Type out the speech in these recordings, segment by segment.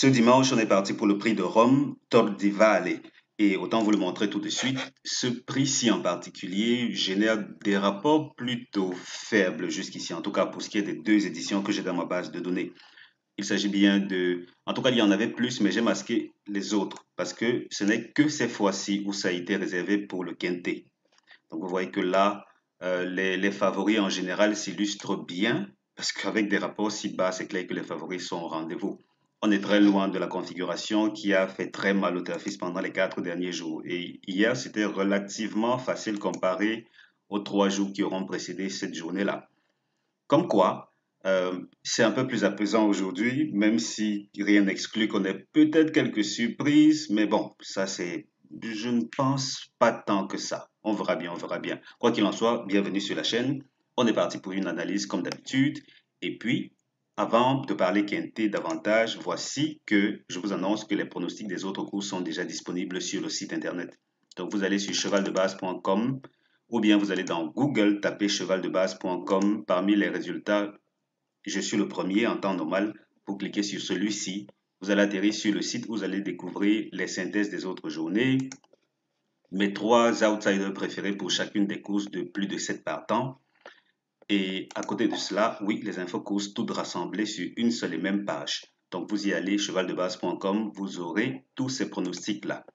Ce dimanche, on est parti pour le prix de Rome, Top di Valle. Et autant vous le montrer tout de suite, ce prix-ci en particulier génère des rapports plutôt faibles jusqu'ici, en tout cas pour ce qui est des deux éditions que j'ai dans ma base de données. Il s'agit bien de... En tout cas, il y en avait plus, mais j'ai masqué les autres parce que ce n'est que ces fois-ci où ça a été réservé pour le quintet. Donc vous voyez que là, les favoris en général s'illustrent bien parce qu'avec des rapports si bas, c'est clair que les favoris sont au rendez-vous. On est très loin de la configuration qui a fait très mal au Turfis pendant les 4 derniers jours. Et hier, c'était relativement facile comparé aux 3 jours qui auront précédé cette journée-là. Comme quoi, c'est un peu plus apaisant aujourd'hui, même si rien n'exclut qu'on ait peut-être quelques surprises, mais bon, ça c'est, je ne pense pas tant que ça. On verra bien, on verra bien. Quoi qu'il en soit, bienvenue sur la chaîne. On est parti pour une analyse comme d'habitude. Et puis, avant de parler quintet davantage, voici que je vous annonce que les pronostics des autres courses sont déjà disponibles sur le site internet. Donc vous allez sur chevaldebase.com ou bien vous allez dans Google, tapez chevaldebase.com. Parmi les résultats, je suis le premier en temps normal. Vous cliquez sur celui-ci. Vous allez atterrir sur le site où vous allez découvrir les synthèses des autres journées, mes 3 outsiders préférés pour chacune des courses de plus de 7 partants. Et à côté de cela, oui, les infos courses toutes rassemblées sur une seule et même page. Donc vous y allez, chevaldebase.com, vous aurez tous ces pronostics-là.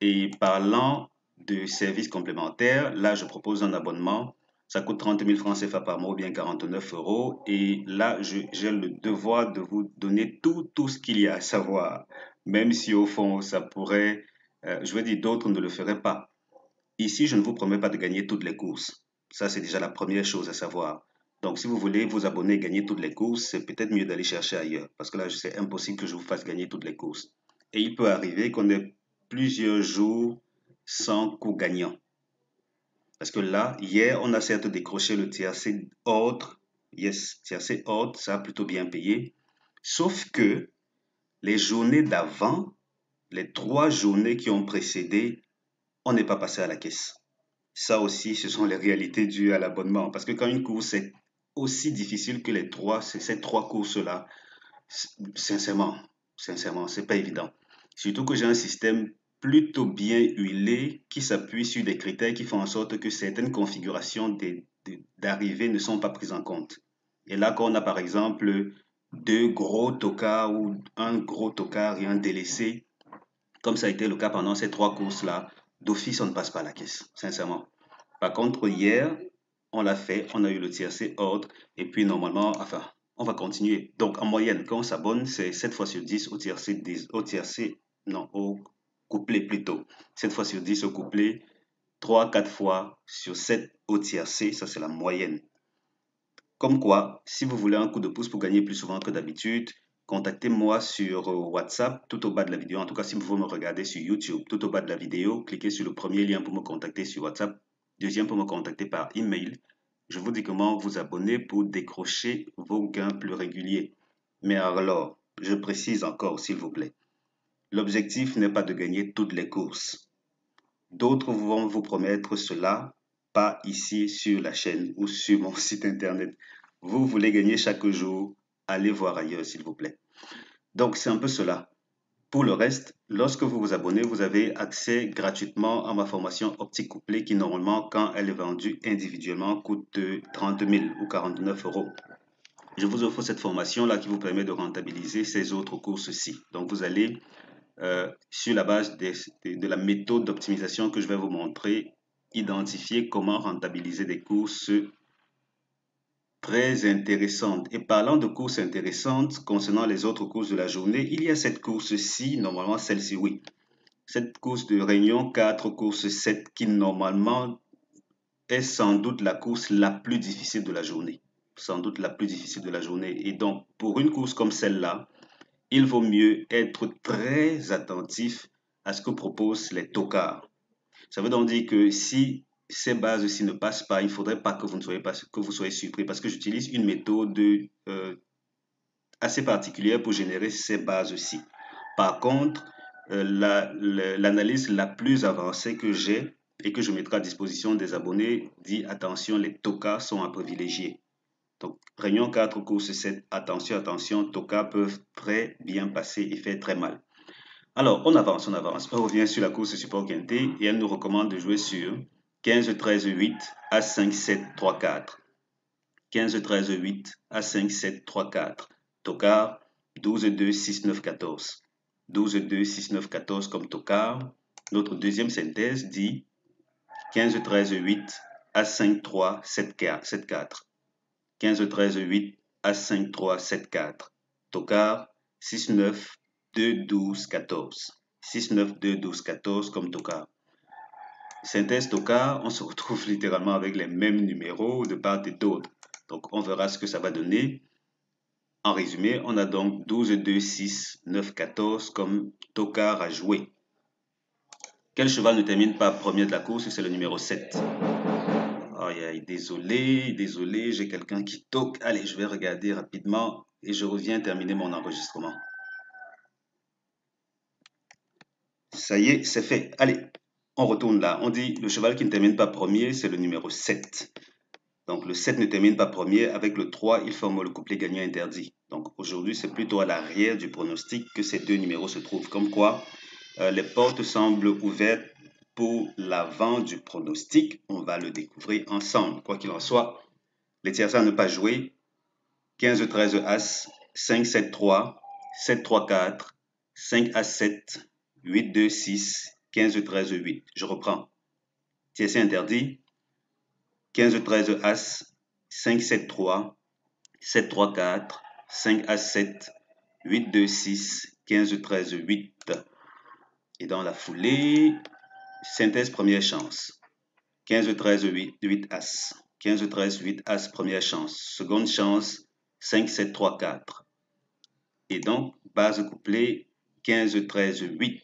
Et parlant de services complémentaires, là, je propose un abonnement. Ça coûte 30 000 francs CFA par mois ou bien 49 euros. Et là, j'ai le devoir de vous donner tout ce qu'il y a à savoir. Même si au fond, ça pourrait, je veux dire, d'autres ne le feraient pas. Ici, je ne vous promets pas de gagner toutes les courses. Ça, c'est déjà la première chose à savoir. Donc, si vous voulez vous abonner et gagner toutes les courses, c'est peut-être mieux d'aller chercher ailleurs. Parce que là, c'est impossible que je vous fasse gagner toutes les courses. Et il peut arriver qu'on ait plusieurs jours sans coup gagnant. Parce que là, hier, on a certes décroché le tiercé autre. Yes, tiercé autre, ça a plutôt bien payé. Sauf que les journées d'avant, les 3 journées qui ont précédé, on n'est pas passé à la caisse. Ça aussi, ce sont les réalités dues à l'abonnement. Parce que quand une course est aussi difficile que ces 3 courses-là, sincèrement, c'est pas évident. Surtout que j'ai un système plutôt bien huilé qui s'appuie sur des critères qui font en sorte que certaines configurations d'arrivée ne sont pas prises en compte. Et là, quand on a par exemple 2 gros tocards ou un gros tocard et un délaissé, comme ça a été le cas pendant ces 3 courses-là, d'office, on ne passe pas à la caisse, sincèrement. Par contre, hier, on l'a fait, on a eu le tiercé ordre, et puis normalement, enfin, on va continuer. Donc, en moyenne, quand on s'abonne, c'est 7 fois sur 10 au tiercé, non, au couplet plutôt. 7 fois sur 10 au couplet, 3, 4 fois sur 7 au tiercé, ça c'est la moyenne. Comme quoi, si vous voulez un coup de pouce pour gagner plus souvent que d'habitude, contactez-moi sur WhatsApp tout au bas de la vidéo. En tout cas, si vous me regardez sur YouTube, tout au bas de la vidéo, cliquez sur le premier lien pour me contacter sur WhatsApp, deuxième pour me contacter par email. Je vous dis comment vous abonner pour décrocher vos gains plus réguliers. Mais alors, je précise encore, s'il vous plaît, l'objectif n'est pas de gagner toutes les courses. D'autres vont vous promettre cela, pas ici sur la chaîne ou sur mon site internet. Vous voulez gagner chaque jour, allez voir ailleurs, s'il vous plaît. Donc, c'est un peu cela. Pour le reste, lorsque vous vous abonnez, vous avez accès gratuitement à ma formation optique couplée qui, normalement, quand elle est vendue individuellement, coûte 30 000 ou 49 euros. Je vous offre cette formation-là qui vous permet de rentabiliser ces autres courses-ci. Donc, vous allez, sur la base de la méthode d'optimisation que je vais vous montrer, identifier comment rentabiliser des courses très intéressantes. Et parlant de courses intéressantes, concernant les autres courses de la journée, il y a cette course-ci, normalement celle-ci, oui. Cette course de Réunion 4, course 7, qui normalement est sans doute la course la plus difficile de la journée. Sans doute la plus difficile de la journée. Et donc, pour une course comme celle-là, il vaut mieux être très attentif à ce que proposent les tocards. Ça veut donc dire que si ces bases-ci ne passent pas, il ne faudrait pas que vous soyez surpris parce que j'utilise une méthode assez particulière pour générer ces bases-ci. Par contre, l'analyse la plus avancée que j'ai et que je mettrai à disposition des abonnés dit attention, les tocards sont à privilégier. Donc, réunion 4, course 7, attention, attention, Toka peuvent très bien passer et faire très mal. Alors, on avance, on avance. On revient sur la course support quintet et elle nous recommande de jouer sur 15, 13, 8, As5, 7, 3, 4. 15, 13, 8, As5, 7, 3, 4. Tocard, 12, 2, 6, 9, 14. 12, 2, 6, 9, 14 comme tocard. Notre deuxième synthèse dit 15, 13, 8, As5, 3, 7, 4. 15, 13, 8, As5, 3, 7, 4. Tocard, 6, 9, 2, 12, 14. 6, 9, 2, 12, 14 comme tocard. Synthèse tocard, on se retrouve littéralement avec les mêmes numéros de part et d'autre. Donc, on verra ce que ça va donner. En résumé, on a donc 12, 2, 6, 9, 14 comme tocard à jouer. Quel cheval ne termine pas premier de la course? C'est le numéro 7. Aïe, aïe, désolé, j'ai quelqu'un qui toque. Allez, je vais regarder rapidement et je reviens terminer mon enregistrement. Ça y est, c'est fait. Allez, on retourne là. On dit le cheval qui ne termine pas premier, c'est le numéro 7. Donc le 7 ne termine pas premier. Avec le 3, il forme le couplet gagnant interdit. Donc aujourd'hui, c'est plutôt à l'arrière du pronostic que ces deux numéros se trouvent. Comme quoi, les portes semblent ouvertes pour l'avant du pronostic. On va le découvrir ensemble. Quoi qu'il en soit, les tierces à ne pas jouer. 15, 13, As, 5, 7, 3, 7, 3, 4, 5, As, 7, 8, 2, 6, 15, 13, 8. Je reprends. Tiercé interdit. 15, 13, As, 5, 7, 3, 7, 3, 4, 5, As, 7, 8, 2, 6, 15, 13, 8. Et dans la foulée, synthèse première chance. 15, 13, 8, 8 As. 15, 13, 8 As, première chance. Seconde chance, 5, 7, 3, 4. Et donc, base couplet, 15, 13, 8.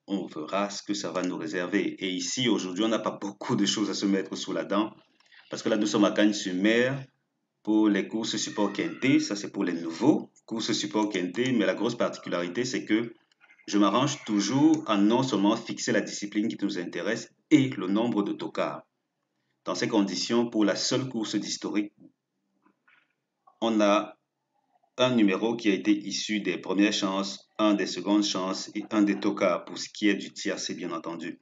On verra ce que ça va nous réserver. Et ici, aujourd'hui, on n'a pas beaucoup de choses à se mettre sous la dent. Parce que là, nous sommes à Cagnes-sur-Mer pour les courses support quintet. Ça, c'est pour les nouveaux courses support quintet. Mais la grosse particularité, c'est que je m'arrange toujours à non seulement fixer la discipline qui nous intéresse et le nombre de tocards. Dans ces conditions, pour la seule course d'historique, on a un numéro qui a été issu des premières chances, un des secondes chances et un des tocards pour ce qui est du tiercé, bien entendu.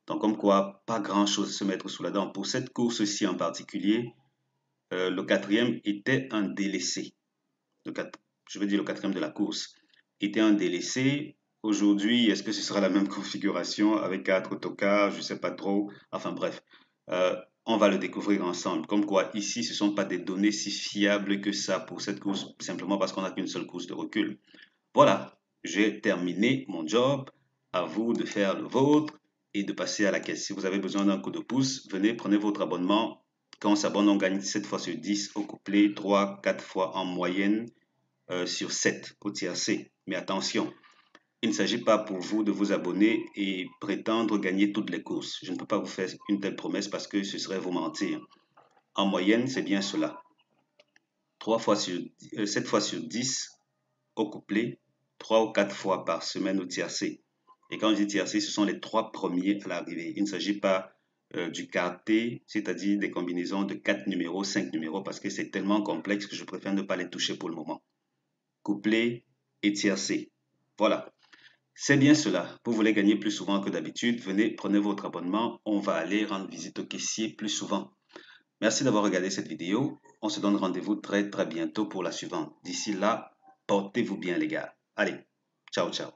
Donc, comme quoi, pas grand-chose à se mettre sous la dent. Pour cette course-ci en particulier, le quatrième était un délaissé. Je veux dire le quatrième de la course était un délaissé. Aujourd'hui, est-ce que ce sera la même configuration avec 4 tocards? Je ne sais pas trop. Enfin bref, on va le découvrir ensemble. Comme quoi, ici, ce ne sont pas des données si fiables que ça pour cette course, simplement parce qu'on n'a qu'une seule course de recul. Voilà, j'ai terminé mon job. À vous de faire le vôtre et de passer à la caisse. Si vous avez besoin d'un coup de pouce, venez, prenez votre abonnement. Quand on s'abonne, on gagne 7 fois sur 10 au couplet, 3, 4 fois en moyenne sur 7 au tiercé. Mais attention, il ne s'agit pas pour vous de vous abonner et prétendre gagner toutes les courses. Je ne peux pas vous faire une telle promesse parce que ce serait vous mentir. En moyenne, c'est bien cela. 7 fois sur 10 au couplet, 3 ou 4 fois par semaine au tiercé. Et quand je dis tiercé, ce sont les 3 premiers à l'arrivée. Il ne s'agit pas du quartet, c'est-à-dire des combinaisons de 4 numéros, 5 numéros, parce que c'est tellement complexe que je préfère ne pas les toucher pour le moment. Couplet et tiercé. Voilà. C'est bien cela. Vous voulez gagner plus souvent que d'habitude, venez, prenez votre abonnement. On va aller rendre visite au caissier plus souvent. Merci d'avoir regardé cette vidéo. On se donne rendez-vous très bientôt pour la suivante. D'ici là, portez-vous bien les gars. Allez, ciao ciao.